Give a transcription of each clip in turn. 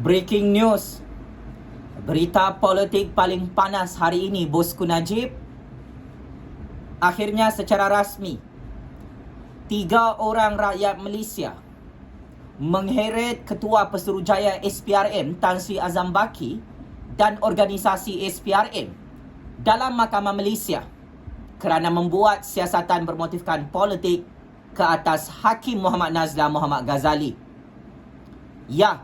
Breaking news. Berita politik paling panas hari ini, Bosku Najib. Akhirnya secara rasmi, 3 orang rakyat Malaysia mengheret Ketua Pesuruhjaya SPRM Tan Sri Azam Baki dan organisasi SPRM dalam Mahkamah Malaysia kerana membuat siasatan bermotifkan politik ke atas Hakim Muhammad Nazlan Muhammad Ghazali. Ya,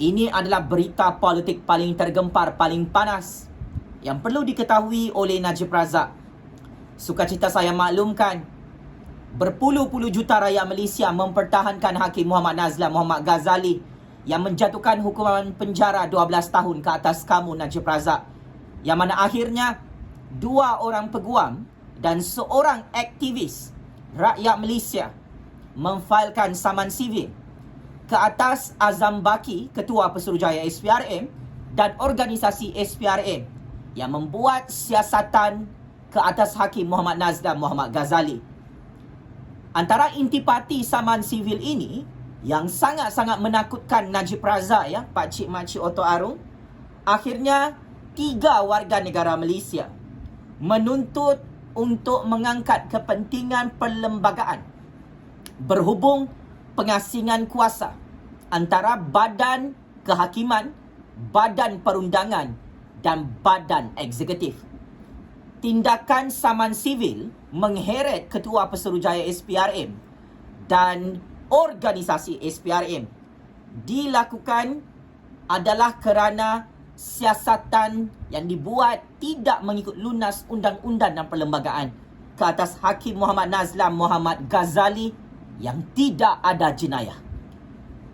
ini adalah berita politik paling tergempar, paling panas yang perlu diketahui oleh Najib Razak. Sukacita saya maklumkan, berpuluh-puluh juta rakyat Malaysia mempertahankan Hakim Muhammad Nazlan Muhammad Ghazali yang menjatuhkan hukuman penjara 12 tahun ke atas kamu, Najib Razak, yang mana akhirnya 2 orang peguam dan seorang aktivis rakyat Malaysia memfailkan saman sivil ke atas Azam Baki, Ketua Pesuruhjaya SPRM dan organisasi SPRM yang membuat siasatan ke atas Hakim Muhammad Nazlan Muhammad Ghazali. Antara intipati saman sivil ini yang sangat-sangat menakutkan Najib Razak, ya, Pakcik Makcik Oto Arung, akhirnya 3 warga negara Malaysia menuntut untuk mengangkat kepentingan perlembagaan berhubung pengasingan kuasa antara Badan Kehakiman, Badan Perundangan dan Badan Eksekutif. Tindakan saman sivil mengheret Ketua Pesuruhjaya SPRM dan organisasi SPRM dilakukan adalah kerana siasatan yang dibuat tidak mengikut lunas undang-undang dan perlembagaan ke atas Hakim Muhammad Nazlan Muhammad Ghazali yang tidak ada jenayah.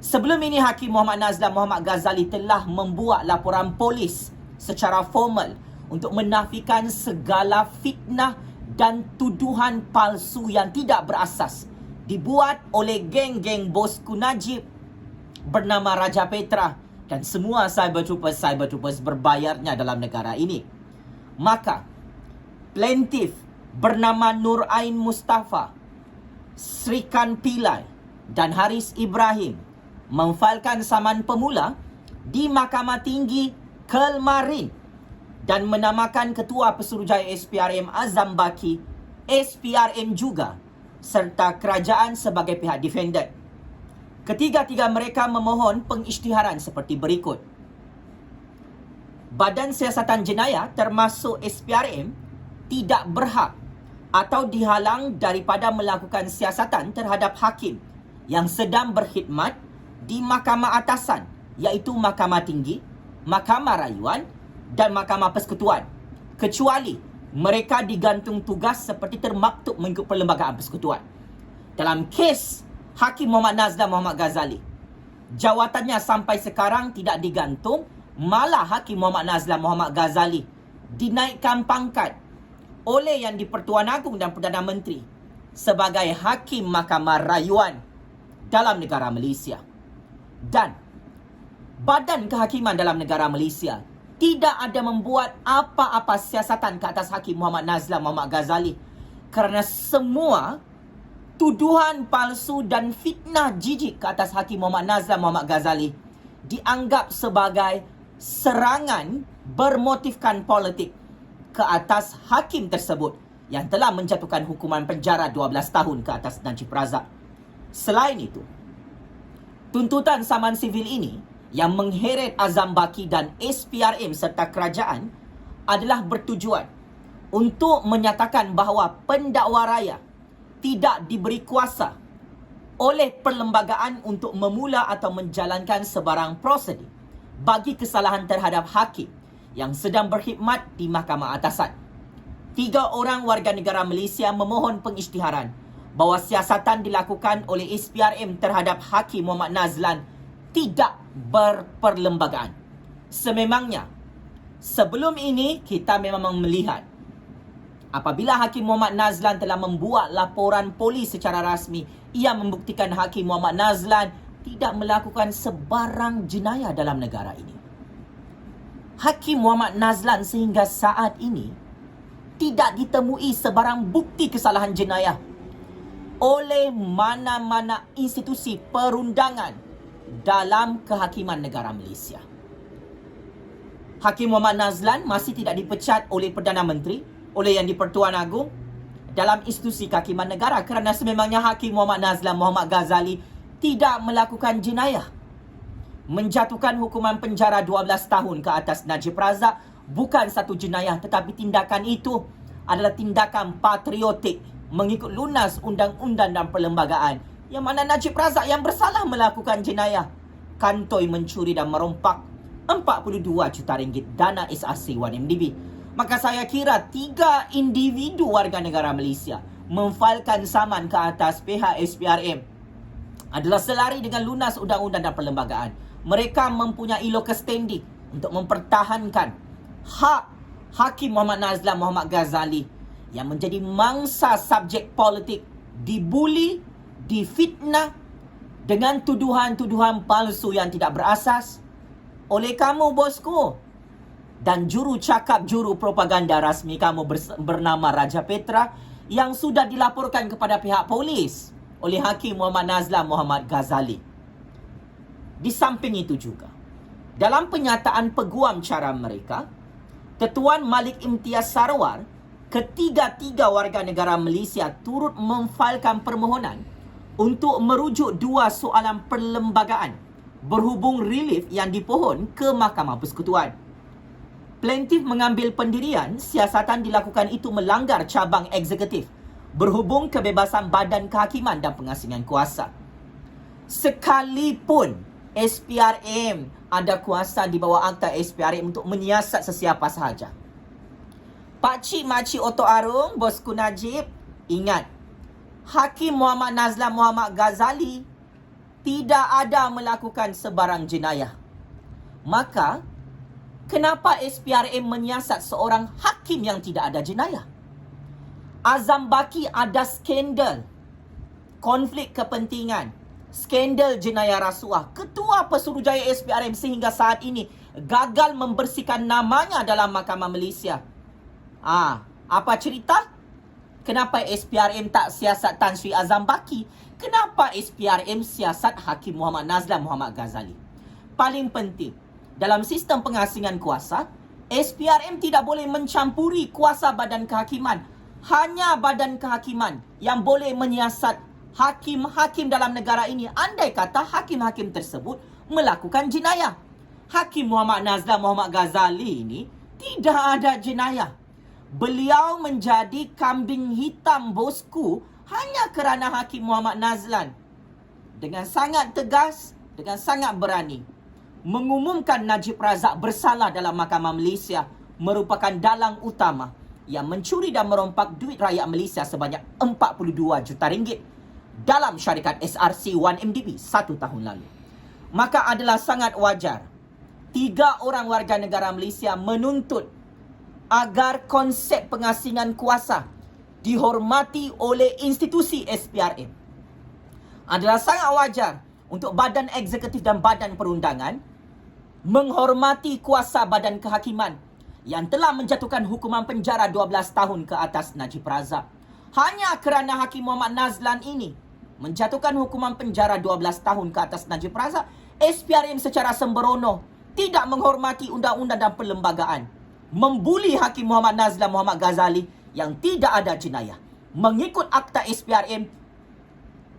Sebelum ini, Hakim Muhammad Nazlan Muhammad Ghazali telah membuat laporan polis secara formal untuk menafikan segala fitnah dan tuduhan palsu yang tidak berasas dibuat oleh geng-geng Bosku Najib bernama Raja Petra dan semua cyber troopers berbayarnya dalam negara ini. Maka, plaintiff bernama Nur Ain Mustafa, Srikan Pillai dan Haris Ibrahim memfailkan saman pemula di Mahkamah Tinggi Kelmarin dan menamakan Ketua Pesuruhjaya SPRM Azam Baki, SPRM juga, serta kerajaan sebagai pihak defendant. Ketiga-tiga mereka memohon pengisytiharan seperti berikut. Badan Siasatan Jenayah termasuk SPRM tidak berhak atau dihalang daripada melakukan siasatan terhadap hakim yang sedang berkhidmat di Mahkamah Atasan, iaitu Mahkamah Tinggi, Mahkamah Rayuan dan Mahkamah Persekutuan, kecuali mereka digantung tugas seperti termaktub mengikut Perlembagaan Persekutuan. Dalam kes Hakim Muhammad Nazlan Muhammad Ghazali, jawatannya sampai sekarang tidak digantung, malah Hakim Muhammad Nazlan Muhammad Ghazali dinaikkan pangkat oleh Yang di-Pertuan Agong dan Perdana Menteri sebagai Hakim Mahkamah Rayuan dalam negara Malaysia. Dan Badan Kehakiman dalam negara Malaysia tidak ada membuat apa-apa siasatan ke atas Hakim Muhammad Nazlan Muhammad Ghazali kerana semua tuduhan palsu dan fitnah jijik ke atas Hakim Muhammad Nazlan Muhammad Ghazali dianggap sebagai serangan bermotifkan politik ke atas hakim tersebut yang telah menjatuhkan hukuman penjara 12 tahun ke atas Najib Razak. Selain itu, tuntutan saman sivil ini yang mengheret Azam Baki dan SPRM serta kerajaan adalah bertujuan untuk menyatakan bahawa pendakwa raya tidak diberi kuasa oleh perlembagaan untuk memula atau menjalankan sebarang prosedur bagi kesalahan terhadap hakim yang sedang berkhidmat di Mahkamah Atasan. 3 orang warga negara Malaysia memohon pengisytiharan bahawa siasatan dilakukan oleh SPRM terhadap Hakim Muhammad Nazlan tidak berperlembagaan. Sememangnya, sebelum ini kita memang melihat apabila Hakim Muhammad Nazlan telah membuat laporan polis secara rasmi, ia membuktikan Hakim Muhammad Nazlan tidak melakukan sebarang jenayah dalam negara ini. Hakim Muhammad Nazlan sehingga saat ini tidak ditemui sebarang bukti kesalahan jenayah oleh mana-mana institusi perundangan dalam kehakiman negara Malaysia. Hakim Muhammad Nazlan masih tidak dipecat oleh Perdana Menteri, oleh Yang di-Pertuan Agong dalam institusi kehakiman negara kerana sememangnya Hakim Muhammad Nazlan Muhammad Ghazali tidak melakukan jenayah. Menjatuhkan hukuman penjara 12 tahun ke atas Najib Razak bukan satu jenayah, tetapi tindakan itu adalah tindakan patriotik mengikut lunas undang-undang dan perlembagaan, yang mana Najib Razak yang bersalah melakukan jenayah kantoi mencuri dan merompak 42 juta ringgit dana SRC 1MDB. Maka saya kira 3 individu warga negara Malaysia memfailkan saman ke atas pihak SPRM adalah selari dengan lunas undang-undang dan perlembagaan. Mereka mempunyai locus standi untuk mempertahankan hak Hakim Muhammad Nazlan Muhammad Ghazali yang menjadi mangsa subjek politik, dibuli, difitnah dengan tuduhan-tuduhan palsu yang tidak berasas oleh kamu, bosku, dan juru cakap juru propaganda rasmi kamu bernama Raja Petra yang sudah dilaporkan kepada pihak polis oleh Hakim Muhammad Nazlan Muhammad Ghazali. Di samping itu juga, dalam penyataan peguam cara mereka, Ketuan Malik Imtiaz Sarwar, ketiga-tiga warga negara Malaysia turut memfailkan permohonan untuk merujuk 2 soalan perlembagaan berhubung relief yang dipohon ke Mahkamah Persekutuan. Plaintiff mengambil pendirian siasatan dilakukan itu melanggar cabang eksekutif berhubung kebebasan badan kehakiman dan pengasingan kuasa. Sekalipun SPRM ada kuasa di bawah Akta SPRM untuk menyiasat sesiapa sahaja. Pakcik makcik Otok Arung, bosku Najib, ingat, Hakim Muhammad Nazlan Muhammad Ghazali tidak ada melakukan sebarang jenayah. Maka, kenapa SPRM menyiasat seorang hakim yang tidak ada jenayah? Azam Baki ada skandal, konflik kepentingan, skandal jenayah rasuah. Ketua Pesuruhjaya SPRM sehingga saat ini gagal membersihkan namanya dalam Mahkamah Malaysia. Apa cerita? Kenapa SPRM tak siasat Tan Sri Azam Baki? Kenapa SPRM siasat Hakim Muhammad Nazlan Muhammad Ghazali? Paling penting, dalam sistem pengasingan kuasa, SPRM tidak boleh mencampuri kuasa badan kehakiman. Hanya badan kehakiman yang boleh menyiasat hakim-hakim dalam negara ini andai kata hakim-hakim tersebut melakukan jenayah. Hakim Muhammad Nazlan Muhammad Ghazali ini tidak ada jenayah. Beliau menjadi kambing hitam, bosku, hanya kerana Hakim Muhammad Nazlan dengan sangat tegas, dengan sangat berani mengumumkan Najib Razak bersalah dalam Mahkamah Malaysia merupakan dalang utama yang mencuri dan merompak duit rakyat Malaysia sebanyak 42 juta ringgit dalam syarikat SRC 1MDB 1 tahun lalu. Maka adalah sangat wajar 3 orang warga negara Malaysia menuntut agar konsep pengasingan kuasa dihormati oleh institusi SPRM. Adalah sangat wajar untuk badan eksekutif dan badan perundangan menghormati kuasa badan kehakiman yang telah menjatuhkan hukuman penjara 12 tahun ke atas Najib Razak. Hanya kerana Hakim Muhammad Nazlan ini menjatuhkan hukuman penjara 12 tahun ke atas Najib Razak, SPRM secara sembrono tidak menghormati undang-undang dan perlembagaan, membuli Hakim Muhammad Nazlan Muhammad Ghazali yang tidak ada jenayah. Mengikut Akta SPRM,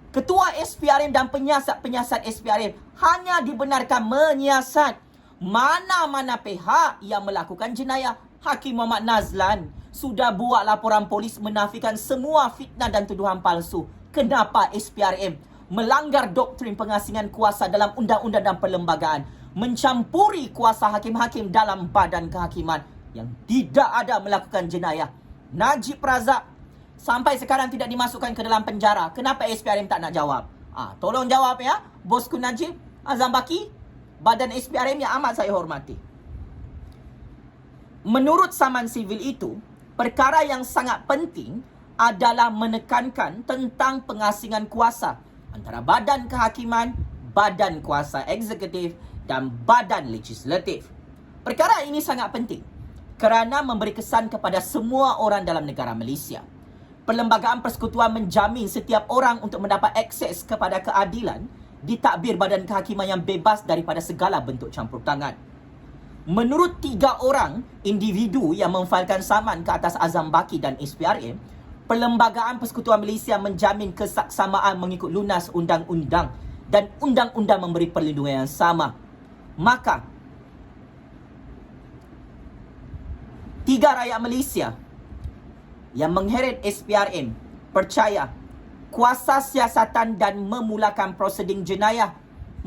Ketua SPRM dan penyiasat-penyiasat SPRM hanya dibenarkan menyiasat mana-mana pihak yang melakukan jenayah. Hakim Muhammad Nazlan sudah buat laporan polis menafikan semua fitnah dan tuduhan palsu. Kenapa SPRM melanggar doktrin pengasingan kuasa dalam undang-undang dan perlembagaan, mencampuri kuasa hakim-hakim dalam badan kehakiman yang tidak ada melakukan jenayah? Najib Razak sampai sekarang tidak dimasukkan ke dalam penjara. Kenapa SPRM tak nak jawab? Tolong jawab ya, bosku Najib, Azam Baki, badan SPRM yang amat saya hormati. Menurut saman sivil itu, perkara yang sangat penting adalah menekankan tentang pengasingan kuasa antara badan kehakiman, badan kuasa eksekutif dan badan legislatif. Perkara ini sangat penting kerana memberi kesan kepada semua orang dalam negara Malaysia. Perlembagaan Persekutuan menjamin setiap orang untuk mendapat akses kepada keadilan ditakbir badan kehakiman yang bebas daripada segala bentuk campur tangan. Menurut 3 orang individu yang memfailkan saman ke atas Azam Baki dan SPRM, Perlembagaan Persekutuan Malaysia menjamin kesaksamaan mengikut lunas undang-undang dan undang-undang memberi perlindungan yang sama. Maka 3 rakyat Malaysia yang mengheret SPRM percaya kuasa siasatan dan memulakan proseding jenayah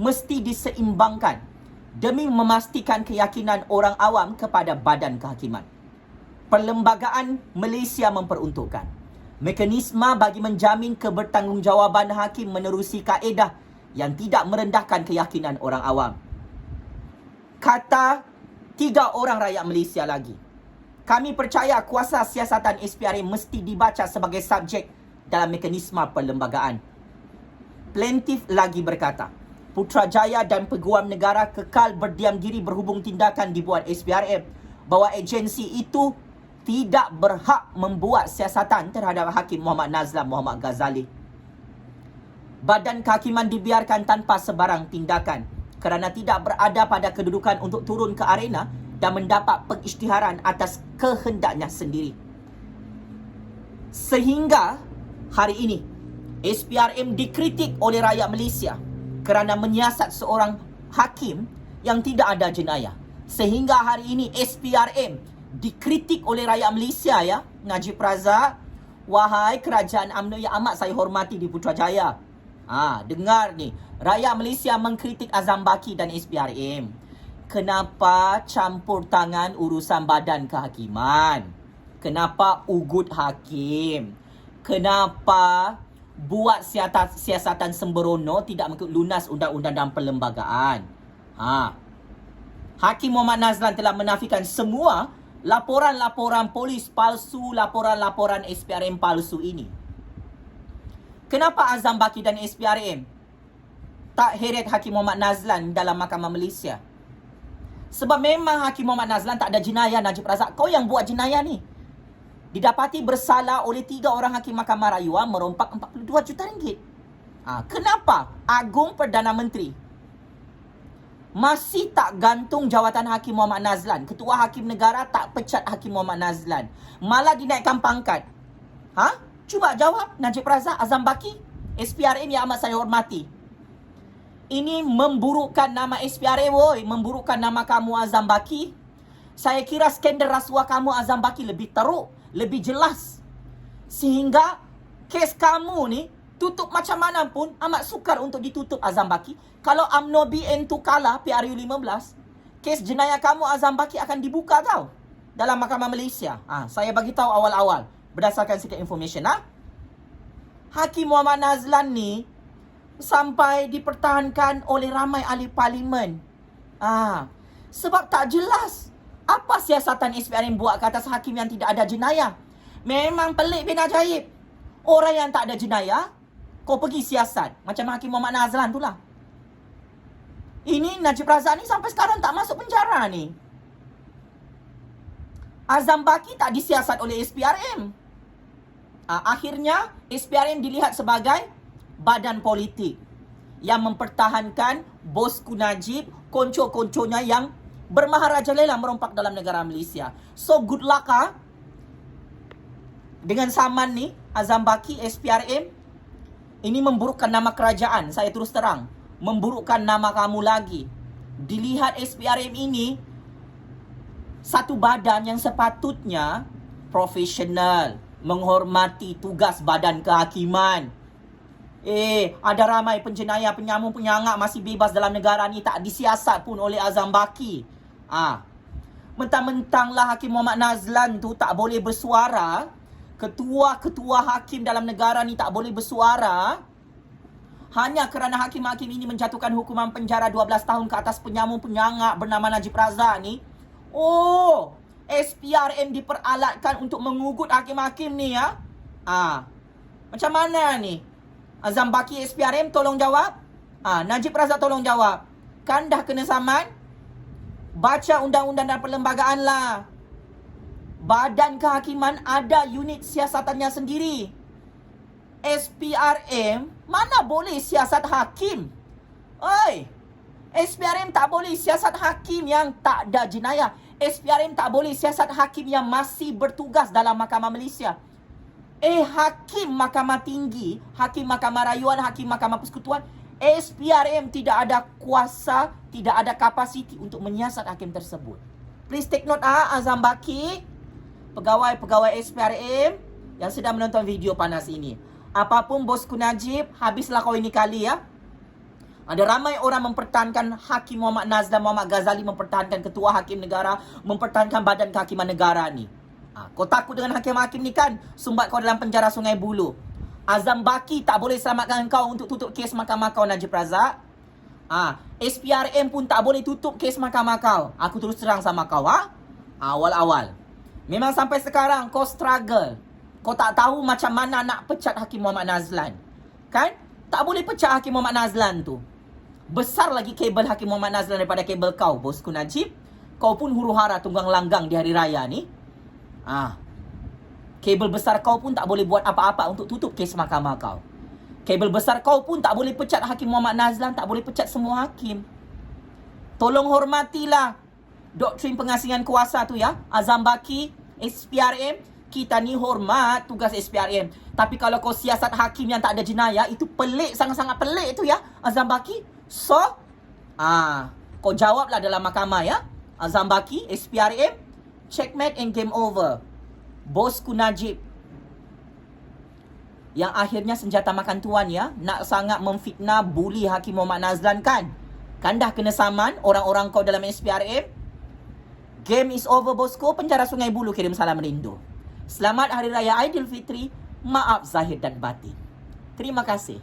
mesti diseimbangkan demi memastikan keyakinan orang awam kepada badan kehakiman. Perlembagaan Malaysia memperuntukkan mekanisme bagi menjamin kebertanggungjawaban hakim menerusi kaedah yang tidak merendahkan keyakinan orang awam. Kata 3 orang rakyat Malaysia lagi, kami percaya kuasa siasatan SPRM mesti dibaca sebagai subjek dalam mekanisme perlembagaan. Plaintiff lagi berkata, Putrajaya dan Peguam Negara kekal berdiam diri berhubung tindakan dibuat SPRM bahawa agensi itu tidak berhak membuat siasatan terhadap Hakim Muhammad Nazlan Muhammad Ghazali. Badan kehakiman dibiarkan tanpa sebarang tindakan kerana tidak berada pada kedudukan untuk turun ke arena dan mendapat pengisytiharan atas kehendaknya sendiri. Sehingga hari ini SPRM dikritik oleh rakyat Malaysia kerana menyiasat seorang hakim yang tidak ada jenayah. Sehingga hari ini SPRM dikritik oleh rakyat Malaysia ya. Najib Razak, wahai kerajaan UMNO yang amat saya hormati di Putrajaya. Dengar ni, rakyat Malaysia mengkritik Azam Baki dan SPRM. Kenapa campur tangan urusan badan kehakiman? Kenapa ugut hakim? Kenapa buat siasatan sembrono tidak mengikut lunas undang-undang dan perlembagaan? Hakim Muhammad Nazlan telah menafikan semua laporan-laporan polis palsu, laporan-laporan SPRM palsu ini. Kenapa Azam Baki dan SPRM tak heret Hakim Muhammad Nazlan dalam Mahkamah Malaysia? Sebab memang Hakim Muhammad Nazlan tak ada jenayah, Najib Razak. Kau yang buat jenayah ni. Didapati bersalah oleh 3 orang Hakim Mahkamah Rayuan merompak 42 juta ringgit. Kenapa Agung Perdana Menteri masih tak gantung jawatan Hakim Muhammad Nazlan? Ketua Hakim Negara tak pecat Hakim Muhammad Nazlan, malah dinaikkan pangkat. Cuba jawab Najib Razak, Azam Baki, SPRM yang amat saya hormati. Ini memburukkan nama SPRM, woi. Memburukkan nama kamu, Azam Baki. Saya kira skandal rasuah kamu, Azam Baki, lebih teruk, lebih jelas. Sehingga kes kamu ni tutup macam mana pun amat sukar untuk ditutup, Azam Baki. Kalau UMNO BN tu kalah PRU 15, kes jenayah kamu, Azam Baki, akan dibuka tau dalam Mahkamah Malaysia. Saya bagi tahu awal-awal berdasarkan sikit information. Hakim Muhammad Nazlan ni sampai dipertahankan oleh ramai ahli parlimen. Sebab tak jelas apa siasatan SPRM buat ke atas hakim yang tidak ada jenayah. Memang pelik bin ajaib. Orang yang tak ada jenayah, kau pergi siasat. Macam Hakim Muhammad Nazlan tu lah. Ini Najib Razak ni sampai sekarang tak masuk penjara ni. Azam Baki tak disiasat oleh SPRM. Akhirnya SPRM dilihat sebagai badan politik yang mempertahankan bosku Najib, konco-konconya yang bermaharajalela merompak dalam negara Malaysia. So good luck dengan saman ni, Azam Baki, SPRM. Ini memburukkan nama kerajaan. Saya terus terang, memburukkan nama kamu lagi. Dilihat SPRM ini satu badan yang sepatutnya profesional, menghormati tugas badan kehakiman. Ada ramai penjenayah, penyamung, penyangak masih bebas dalam negara ni, tak disiasat pun oleh Azam Baki. Mentang-mentanglah Hakim Muhammad Nazlan tu tak boleh bersuara, ketua-ketua hakim dalam negara ni tak boleh bersuara, hanya kerana hakim-hakim ini menjatuhkan hukuman penjara 12 tahun ke atas penyamung, penyangak bernama Najib Razak ni. SPRM diperalatkan untuk mengugut hakim-hakim ni ya. Macam mana ni? Azam Baki, SPRM tolong jawab. Najib Razak tolong jawab. Kan dah kena saman? Baca undang-undang dan perlembagaan lah. Badan kehakiman ada unit siasatannya sendiri. SPRM mana boleh siasat hakim? Oi, SPRM tak boleh siasat hakim yang tak ada jenayah. SPRM tak boleh siasat hakim yang masih bertugas dalam Mahkamah Malaysia. Hakim Mahkamah Tinggi, Hakim Mahkamah Rayuan, Hakim Mahkamah Persekutuan, SPRM tidak ada kuasa, tidak ada kapasiti untuk menyiasat hakim tersebut. Please take note Azam Baki, pegawai-pegawai SPRM yang sedang menonton video panas ini. Apapun bosku Najib, habislah kau ini kali ya. Ada ramai orang mempertahankan Hakim Muhammad Nazlan Muhammad Ghazali, mempertahankan Ketua Hakim Negara, mempertahankan Badan Kehakiman Negara ni. Kau takut dengan hakim-hakim ni kan? Sumbat kau dalam penjara Sungai Buloh. Azam Baki tak boleh selamatkan kau untuk tutup kes mahkamah kau, Najib Razak. SPRM pun tak boleh tutup kes mahkamah kau. Aku terus terang sama kau awal-awal. Memang sampai sekarang kau struggle. Kau tak tahu macam mana nak pecat Hakim Muhammad Nazlan. Kan? Tak boleh pecat Hakim Muhammad Nazlan tu. Besar lagi kabel Hakim Muhammad Nazlan daripada kabel kau, bosku Najib. Kau pun huru-hara tunggang langgang di hari raya ni. Kabel besar kau pun tak boleh buat apa-apa untuk tutup kes mahkamah kau. Kabel besar kau pun tak boleh pecat Hakim Muhammad Nazlan, tak boleh pecat semua hakim. Tolong hormatilah doktrin pengasingan kuasa tu ya. Azam Baki, SPRM, kita ni hormat tugas SPRM. Tapi kalau kau siasat hakim yang tak ada jenayah, itu pelik, sangat-sangat pelik tu ya, Azam Baki. So, kau jawablah dalam mahkamah ya. Azam Baki, SPRM, checkmate and game over. Bosku Najib, yang akhirnya senjata makan tuan ya, nak sangat memfitnah, bully Hakim Muhammad Nazlan kan? Kan dah kena saman orang-orang kau dalam SPRM. Game is over bosku. Penjara Sungai Buloh kirim salam rindu. Selamat Hari Raya Aidilfitri. Maaf zahir dan batin. Terima kasih.